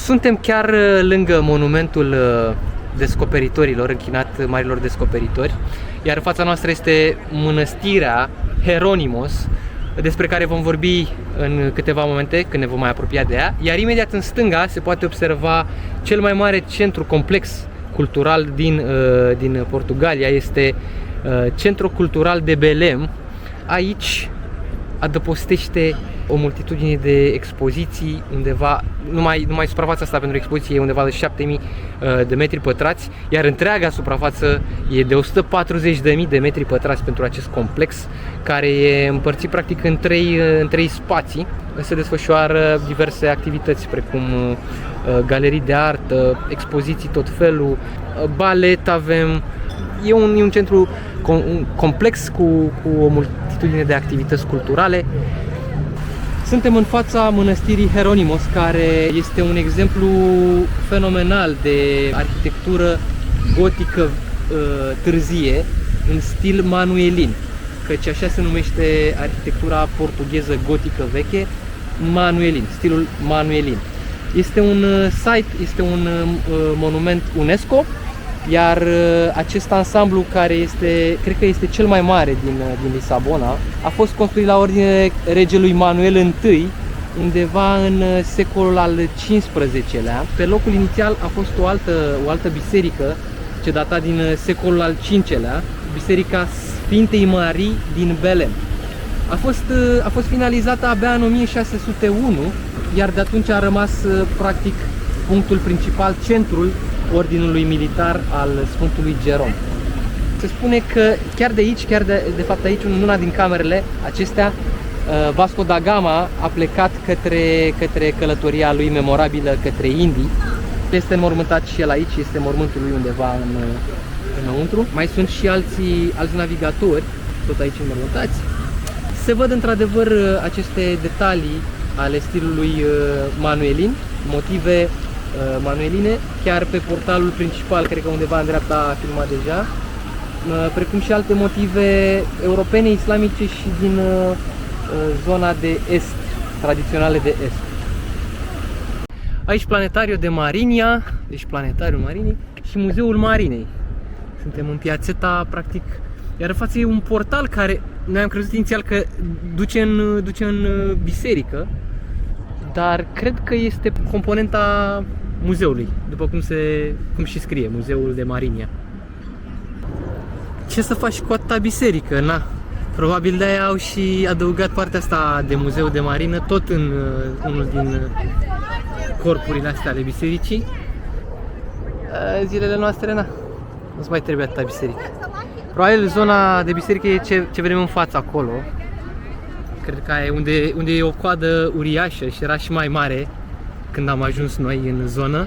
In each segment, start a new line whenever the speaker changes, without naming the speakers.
Suntem chiar lângă monumentul descoperitorilor, închinat marilor descoperitori, iar în fața noastră este mănăstirea Hieronymos, despre care vom vorbi în câteva momente, când ne vom mai apropia de ea. Iar imediat în stânga se poate observa cel mai mare centru complex cultural din Portugalia. Este Centrul Cultural de Belém. Aici adăpostește o multitudine de expoziții, undeva, numai suprafața asta pentru expoziție e undeva de 7000 de metri pătrați, iar întreaga suprafață e de 140.000 de metri pătrați pentru acest complex, care e împărțit practic în trei spații. Se desfășoară diverse activități, precum galerii de artă, expoziții tot felul, balet avem. E un centru complex cu o multitudine de activități culturale. Suntem în fața mănăstirii Hieronymos, care este un exemplu fenomenal de arhitectură gotică târzie în stil manuelin, căci așa se numește arhitectura portugheză gotică veche, manuelin, stilul manuelin. Este un site, este un monument UNESCO, iar acest ansamblu, care cred că este cel mai mare din Lisabona, a fost construit la ordine regelui Manuel I, undeva în secolul al XV-lea. Pe locul inițial a fost o altă biserică ce data din secolul al V-lea, Biserica Sfintei Marii din Belém. A fost finalizată abia în 1601, iar de atunci a rămas practic punctul principal, centrul ordinului militar al Sfântului Jerom. Se spune că chiar de aici, de fapt aici, în una din camerele acestea, Vasco da Gama a plecat către călătoria lui memorabilă către Indii. Este înmormântat și el aici, este mormântul lui undeva înăuntru. Mai sunt și alți navigatori, tot aici înmormântați. Se văd într-adevăr aceste detalii ale stilului manuelin, motive manueline, chiar pe portalul principal, cred că undeva în dreapta a filmat deja, precum și alte motive europene, islamice și din zona de est, tradiționale de est. Aici planetariul de Marinia, deci planetariul Marinii și muzeul Marinei. Suntem în piațeta, practic, iar în față e un portal care noi am crezut inițial că duce în biserică, dar cred că este componenta muzeului, după cum și scrie, Muzeul de Marinia. Ce să faci cu atâta biserică? Na, probabil de-aia au și adăugat partea asta de Muzeu de Marină, tot în unul din corpurile astea ale bisericii. Zilele noastre, na, nu-ți mai trebuie atâta biserică. Probabil zona de biserică e ce vedem în față acolo. Cred că e unde e o coadă uriașă și era și mai mare când am ajuns noi în zonă.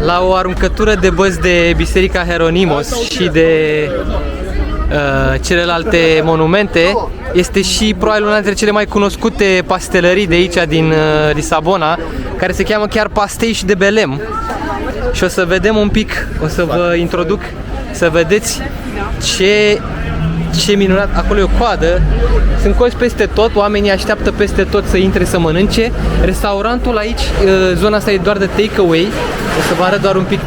La o aruncătură de băți de Biserica Hieronymos și de celelalte monumente, este și probabil una dintre cele mai cunoscute pastelării de aici din Lisabona, care se cheamă chiar Pastéis de Belém. Și o să vedem un pic, o să vă introduc să vedeți ce minunat. Acolo e o coadă, sunt cozi peste tot, oamenii așteaptă peste tot să intre să mănânce. Restaurantul aici, zona asta e doar de takeaway. O să vă arăt doar un pic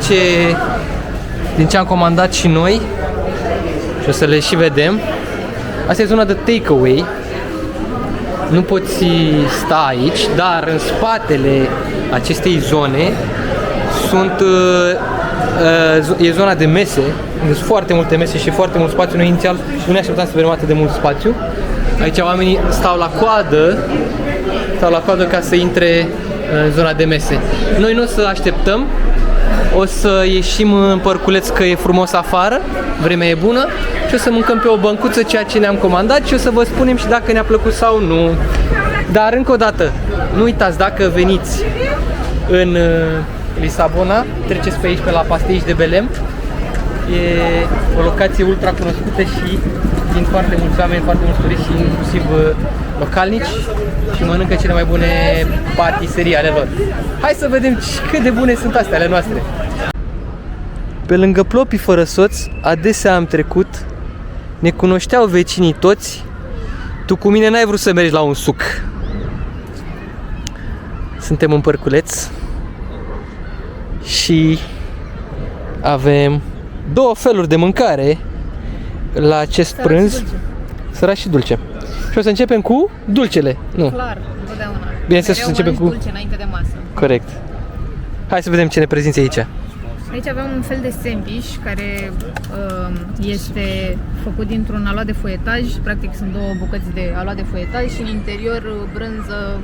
din ce am comandat și noi și o să le și vedem. Asta e zona de takeaway. Nu poți sta aici, dar în spatele acestei zone e zona de mese. Sunt foarte multe mese și foarte mult spațiu. Noi inițial nu ne așteptam să vedem atât de mult spațiu. Aici oamenii stau la coadă ca să intre în zona de mese. Noi nu o să așteptăm, o să ieșim în părculeț că e frumos afară, vremea e bună, și o să mâncăm pe o băncuță ceea ce ne-am comandat și o să vă spunem și dacă ne-a plăcut sau nu. Dar încă o dată, nu uitați, dacă veniți în Lisabona, treceți pe aici pe la Pastéis de Belém, E o locație ultra cunoscută și vin foarte mulți oameni, foarte mulți turiști și inclusiv localnici și mănâncă cele mai bune patiserii ale lor. Hai să vedem cât de bune sunt astea ale noastre. Pe lângă Plopii fără soț, adesea am trecut, ne cunoșteau vecinii toți, tu cu mine n-ai vrut să mergi la un suc. Suntem în Părculeț și avem două feluri de mâncare la acest prânz, sărac și dulce. Și o să începem cu dulcele, nu?
Clar, întotdeauna.
Bineînțeles, o să începem cu
dulce înainte de masă.
Corect. Hai să vedem ce ne prezinți aici.
Aici avem un fel de sandwich care este făcut dintr-un aluat de foietaj. Practic sunt două bucăți de aluat de foietaj și în interior brânză,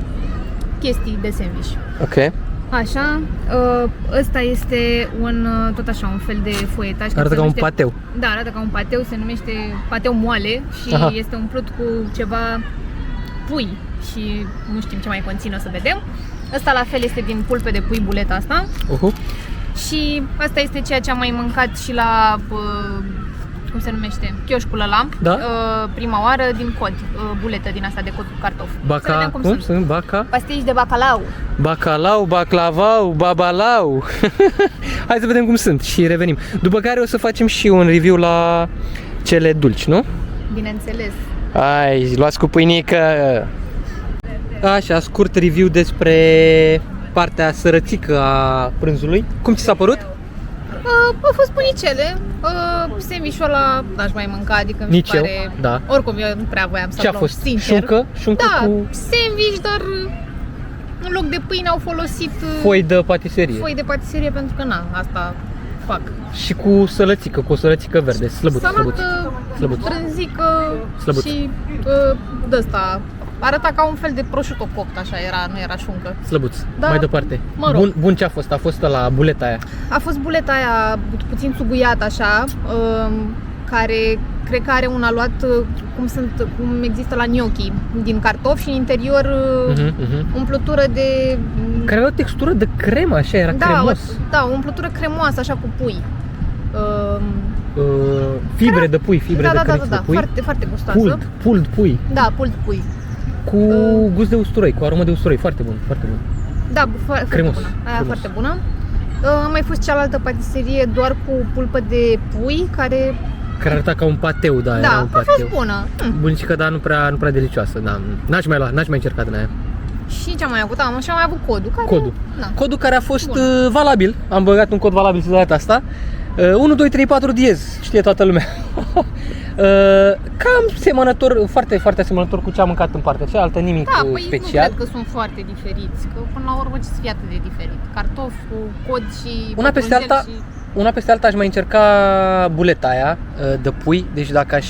chestii de sandwich.
Ok.
Așa, ăsta este tot așa, un fel de foietaj.
Arată ca un pateu.
Da, arată ca un pateu, se numește pateu moale și este umplut cu ceva pui și nu știm ce mai conține, o să vedem. Ăsta la fel este din pulpe de pui, buleta asta. Și asta este ceea ce am mai mâncat și la, cum se numește, chioșcul ăla,
da?
Prima oară, din cod, buletă din asta de cod cu cartofi.
Baca, cum sunt? Baca?
Pastici de bacalau.
Bacalau, baclavau, babalau. Hai să vedem cum sunt și revenim. După care o să facem și un review la cele dulci, nu?
Bineînțeles.
Hai, luați cu pâinică. Așa, scurt review despre partea sărățică a prânzului. Cum ți s-a părut?
Au fost bunicele. Sandwich-ul ăla n-aș mai mânca, adică mi se pare...
Da.
Oricum, eu nu prea voiam să
ce a fost? Sincer. Șuncă
da,
cu...
sandwich, dar în loc de pâine au folosit...
foi de patiserie.
Foi de patiserie, pentru că na, asta fac.
Și cu sălățică, cu o sălățică verde, slăbuț.
Salată, brânzică și de-asta. Arăta ca un fel de prosciutto copt, așa era, nu era șuncă.
Slăbuț. Da, mai departe.
Mă rog.
Bun ce a fost? A fost la buleta aia?
A fost buleta aia puțin țuguiat așa, care cred că are un aluat cum există la gnocchi, din cartofi și în interior umplutură de...
Care avea o textură de cremă, așa, era cremos.
Da, o umplutură cremoasă, așa cu pui.
Fibre de pui, fibre de cărniță de pui.
Foarte, foarte gustoasă.
Pult pui.
Da, pult pui.
Cu gust de usturoi, cu aromă de usturoi, foarte bun, foarte bun.
Da, foarte bună. Aia foarte bună. A mai fost cealaltă patiserie doar cu pulpă de pui, care
arăta ca un pateu, da, era un pateu.
A fost bună.
Bunicică, dar nu prea delicioasă, da. N-aș mai încercat din aia.
Și ce am mai avut? Am mai avut codul.
Codul care a fost valabil. Am băgat un cod valabil de data asta. 1, 2, 3, 4 diez, știe toată lumea. Cam semănător, foarte, foarte asemănător cu ce am mâncat în partea cealaltă, nimic special.
Nu cred că sunt foarte diferiți, că până la urmă ce să fie atât de diferit? Cartofi cu cod și
una peste alta aș mai încerca buleta aia de pui, deci dacă aș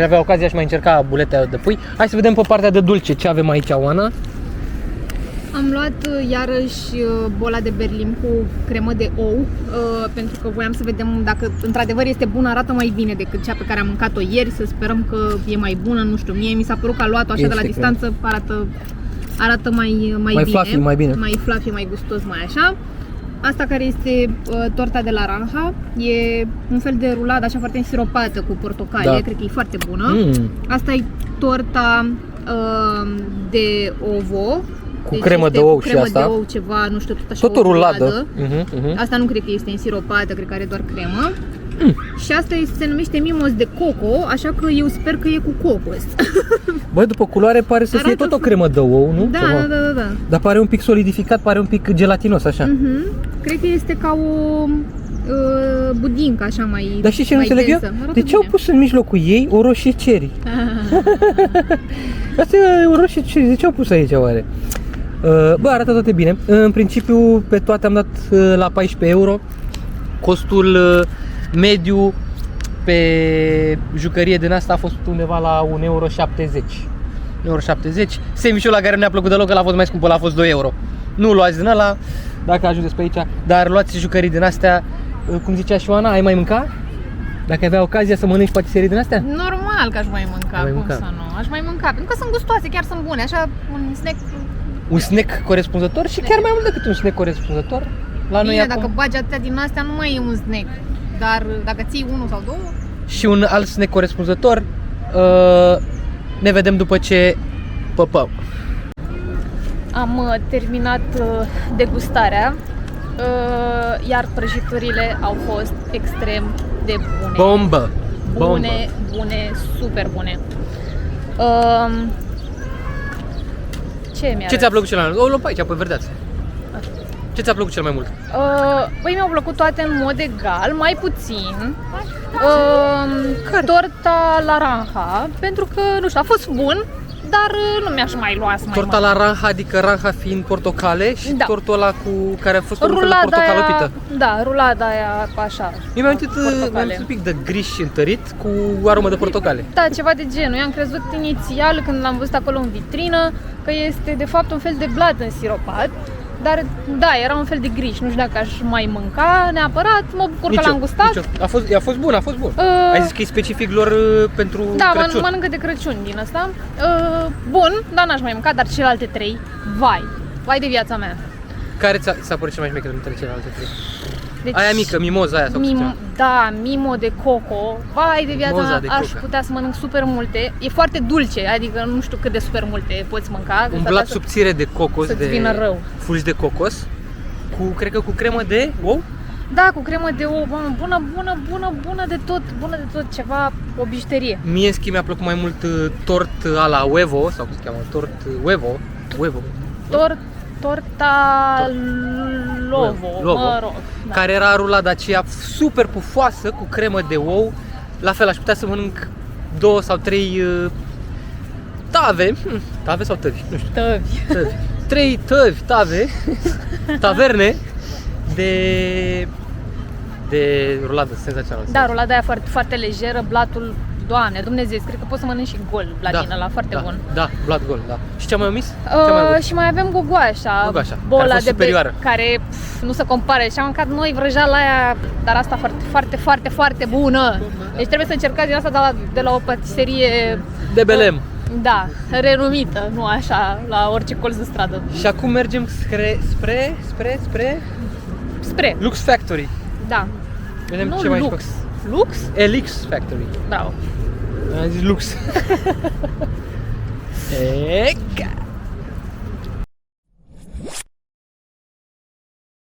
avea ocazia aș mai încerca buleta de pui. Hai să vedem pe partea de dulce ce avem aici, Oana.
Am luat iarăși bola de berlin cu cremă de ou, pentru că voiam să vedem dacă într-adevăr este bună, arată mai bine decât cea pe care am mâncat-o ieri, să sperăm că e mai bună, nu știu, mie mi s-a părut că a luat-o așa de la distanță, arată mai bine, mai fluffy, mai gustos, mai așa. Asta care este torta de la Ranha, e un fel de ruladă așa foarte însiropată cu portocale, cred că e foarte bună. Asta e torta de ovo.
Cu cremă de ou și asta.
De ou, ceva, nu știu, tot așa.
Tot o ruladă.
Asta nu cred că este însiropată, cred că are doar cremă. Și asta se numește mimos de coco, așa că eu sper că e cu cocos.
Băi, după culoare pare să fie tot o cremă de ou, nu?
Da.
Dar pare un pic solidificat, pare un pic gelatinos, așa.
Cred că este ca o budincă, așa mai.
Dar știi ce nu înțeleg eu? De ce au pus în mijlocul ei o roșie cherry? Asta e o roșie cherry, de ce au pus aici oare? Bă, arată toate bine. În principiu, pe toate am dat la 14 euro. Costul mediu pe jucărie din asta a fost undeva la 1,70 euro. 1,70 euro. Sandwich-ul la care nu ne-a plăcut deloc, ăla a fost mai scump, ăla a fost 2 euro. Nu luați din ăla, dacă ajungeți pe aici, dar luați jucării din astea, cum zicea și Oana, ai mai mânca? Dacă avea ocazia să mănânci patiserii din astea?
Normal că aș mai mânca, cum să nu? Aș mai mânca, pentru că sunt gustoase, chiar sunt bune, așa un snack.
Un snack corespunzător și chiar mai mult decât un snack corespunzător. La noi
bine, dacă bagi atâtea din astea, nu mai e un snack. dar dacă ții unul sau două,
și un alt snack corespunzător. Ne vedem după ce păpăm.
am terminat degustarea, iar prăjiturile au fost extrem de bune.
Bombă!
Bune, bune, super bune.
Ce ți-a plăcut cel mai mult? O luăm pe aici, pe verdeață. Ce ți-a plăcut cel mai mult?
Păi mi-au plăcut toate în mod egal, mai puțin. Torta la Ranja, pentru că, nu știu, a fost bun, dar nu mi-aș mai lua să mai
Torta
mănânc.
la Ranja, adică Ranja fiind portocale și
Da.
tortul ăla cu care a fost un fel de
Rulada
portocală
aia, da, rulada aia așa.
Mi-am amintit
portocale.
un pic de griș întărit cu aromă de portocale.
Da, ceva de genul. Eu am crezut inițial când l-am văzut acolo în vitrină că este de fapt un fel de blat însiropat. Dar da, era un fel de griș, nu știu dacă aș mai mânca neapărat, mă bucur că l-am gustat.
A fost bun, a fost bun. Ai zis că e specific lor pentru
Da,
Crăciun.
mănâncă de Crăciun din asta. Bun, dar n-aș mai mânca, dar celelalte trei, vai de viața mea.
Care ți-a părut cel mai șmecher dintre celelalte trei?
Deci,
Aia mică, mimoza aia sau ceva.
da, mimo de coco, vai de viața
Mimoza
mea,
de
aș
coco.
putea să mănânc super multe. E foarte dulce, adică nu știu cât de super multe poți mânca.
Un blat subțire de cocos,
să-ți
de
vină rău.
fulgi de cocos, cred că cu cremă de ou.
Da, cu cremă de ou, bună de tot, ceva, o bijuterie.
Mie, în schimb, mi-a plăcut mai mult tort a la huevo, sau cum se cheamă, tort huevo.
Torta Lovo, mă rog. Da.
Care era rulada aceea super pufoasă cu cremă de ou. La fel, aș putea să mănânc 2 sau 3 tave sau tăvi, nu știu.
Tăvi.
3 taverne de ruladă senzațională.
Da, rulada aia foarte, foarte lejeră, blatul, Doamne, Dumnezeu, cred că poți să mănânci și gol blat din ăla, foarte bun.
Da, blat gol, da. Și ce am mai omis?
Și mai avem gogoașa,
Gogoașa,
bola
care a fost
de
superioară.
care nu se compare. Și am mâncat noi vrăjeala aia, dar asta foarte bună. Deci trebuie să încercați din asta de la o patiserie
De Belem.
Da, renumită, nu așa, la orice colț de stradă.
Și acum mergem spre Lux Factory.
Da.
Vedem
Nu
ce mai
Lux. Lux?
Elix Factory.
Bravo.
Am zis Lux. Eca.